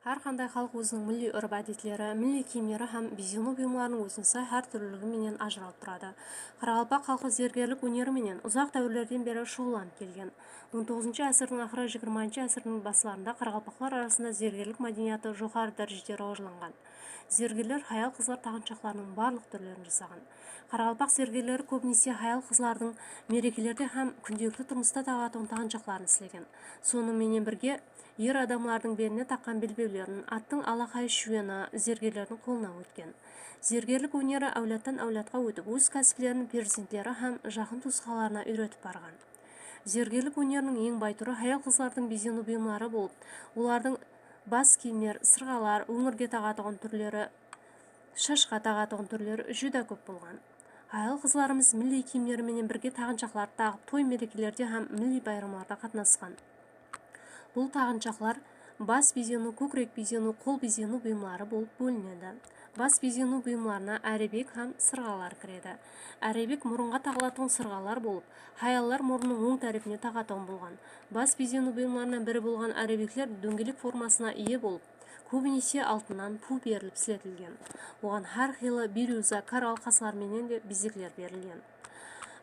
Har qanday xalq o'zining milliy urf-odatlari, milliy kiyimlari ham безену бұйымларының өзіне сай har түрлілігі менен ажыралып тұрады. Қарақалпақ халқы зергерлік өнері менен ұзақ дәуірлерден бері шұғылданып келген. 19 ғасырдың ақыры 20 ғасырдың басыларында қарақалпақлар арасында зергерлік мәдениеті жоғары дәрежеде рауажланған. Зергерлер хаял қызлар тағыншақтарының барлық түрлерін жасаған. Қарақалпақ зергерлері көбінесе хаял қызлардың мерекелерде һәм күнделікті тұрмыста тағатын тағыншақтарын істеген. Сонымен бірге ер адамлардың беліне таққан белбеулерін, аттың алақай шуені зергерлердің қолынан өткен. Зергерлік өнері әулеттен әулетқа өтіп, өз кәсіплерін перзенттері һәм жақын туысқаларына үйретіп барған. Зергерлік өнерінің ең бай түрі хаял қызлардың безену бұйымлары болып, олардың бас киімдер, сырғалар, өңірге тағатығын түрлері, шашқа тағатығын түрлері жүдә көп болған. Хаял қызларымыз милли киімдеріменен бірге тағыншақтарды тағып, той мерекелерде һәм милли байрамларда қатынасқан. Бұл тағыншақлар бас безену, көкірек безену, қол безену бұйымлары болып бөлінеді. Бас безену бұйымларына әребек һәм сырғалар кіреді. Әребек мұрынға тағылатын сырғалар болып, хаяллар мұрынның оң тарапіне тағатығын болған. Бас безену бұйымларынан бірі болған әребеклер дөңгелек формасына ие болып, көбінесе алтыннан пу беріліп сілетілген. Оған һәр қилы бирюза, коралл қасыларменен де безеклер берілген.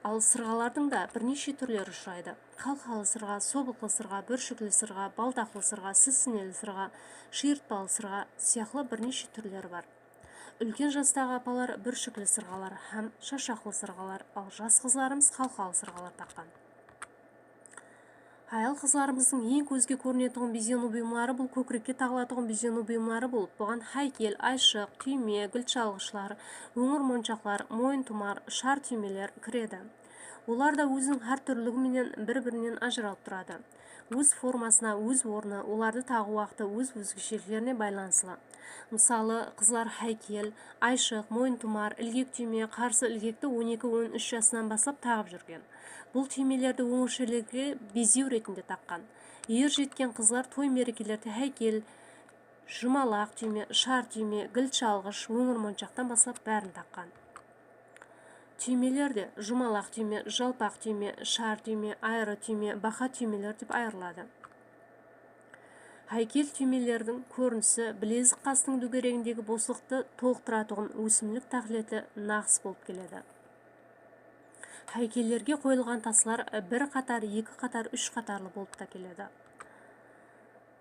Ал сырғалардың да бірнеше түрлері ұшырайды. Қалқалы сырға, собықлы сырға, бүршіклі сырға, балтақлы сырға, сілсінелі сырға, шиыртпалы сырға сияқлы бірнеше түрлері бар. Үлкен жастағы апалар бүршіклі сырғалар һәм шашақлы сырғалар, ал жас қызларымыз қалқалы сырғалар таққан. Хаял қызларымыздың ең көзге көрінетін безену бұйымлары бұл көкірекке тағылатын безену бұйымлары болып, бұған хайкел, айшық, түйме, гүлчалғышлар, өңір моншақлар, мойын тұмар, шар түймелер кіреді. Олар да өзінің әр түрлілігіменен бір-бірінен ажыралып тұрады. Өз формасына, өз орны, оларды тағу уақыты өз өзгешеліктеріне байланысты. Мысалы, қызлар хайкел, айшық, мойын тұмар, ілгек түйме, қарсы ілгекті 12-13 жасынан басып тағып жүрген. Бұл түймелерді өңіршелерге безеу ретінде таққан. Ер жеткен қызлар той мерекелерде хайкел, жұмалақ түйме, шар түйме, гіл чалғыш, өңір моншақтан басып бәрін таққан. Түймелерде жұмалақ түйме, жалпақ түйме, шар түйме, айры түйме, бақа түймелер деп айырылады. Хайкел түймелердің көрінісі білезік қастың дөңгелегіндегі босылықты толықтыратұғын өсімлік тақлеті нақыс болып келеді. Хайкеллерге қойылған тасылар бір қатар, екі қатар, үш қатарлы болып та келеді.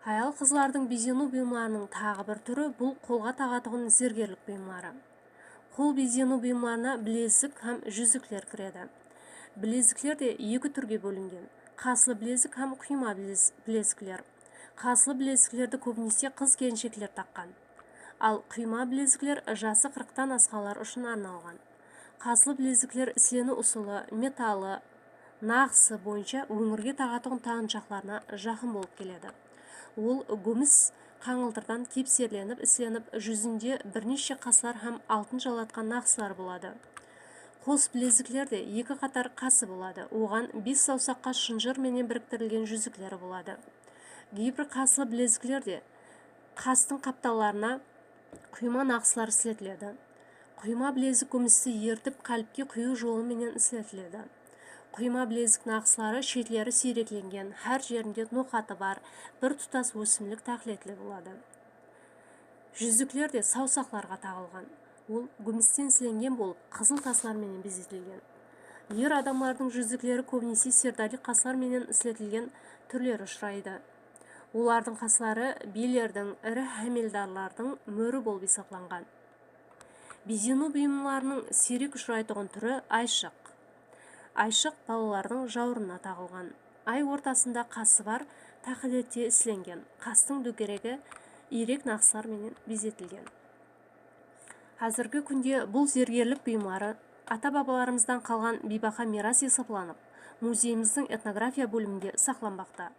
Хаял қызлардың безену бұйымларының тағы бір түрі бұл қолға тағатығын зергерлік бұйымлары. Қол безену бұйымларына білезік һәм жүзіклер кіреді. Білезіклер де екі түрге бөлінген. Қаслы білезік һәм құйма білезіклер. Қаслы білезіклерді көбінесе қыз-келіншектер таққан. Ал құйма білезіклер жасы 40-тан асқандар үшін арналған. Қаслы білезіклер сілені ұсылы, металы, нақысы бойынша өңірге тағатығын тағыншақларына жақын болып келеді. Ол гөміс қаңылтырдан кепсерленіп, ісленіп, жүзінде бірнеше қасылар һәм алтын жалатқан нақсылар болады. Қос білезіклерде екі қатар қасы болады. Оған 5 саусаққа шынжыр менен біріктірілген жүзіклері болады. Кейбір қаслы білезіклерде қастың қапталарына құйма нақсылар ісletіледі. Құйма білезік көмісті ертіп, қаліпке құю жолыменен ісletіледі. Құйма білезік нақсылары шетлері сирекленген, әр жерінде ноқаты бар, бір тұтас өсімлік тақлетлі болады. Жүзіклер де саусақларға тағылған. Ол гүмістен сіленген болып, қызыл тасыларменен безетілген. Ер адамлардың жүзіклері көбінесе сердалик қасыларменен ісletілген түрлері ұшырайды. Олардың қасылары билердің, ірі әмелдарлардың мөрі болып есептелінген. Безену бұйымларының сирек ұшырайтын түрі айшық. Айшық балалардың жауырынына тағылған. Ай ортасында қасы бар, тақылетте ісленген. Қастың дөңгелегі ирек нақсыларменен безетілген. Қазіргі күнде бұл зергерлік бұйымлары ата-бабаларымыздан қалған бейбақа мирас есептелініп, музейіміздің этнография бөлімінде сақланбақта.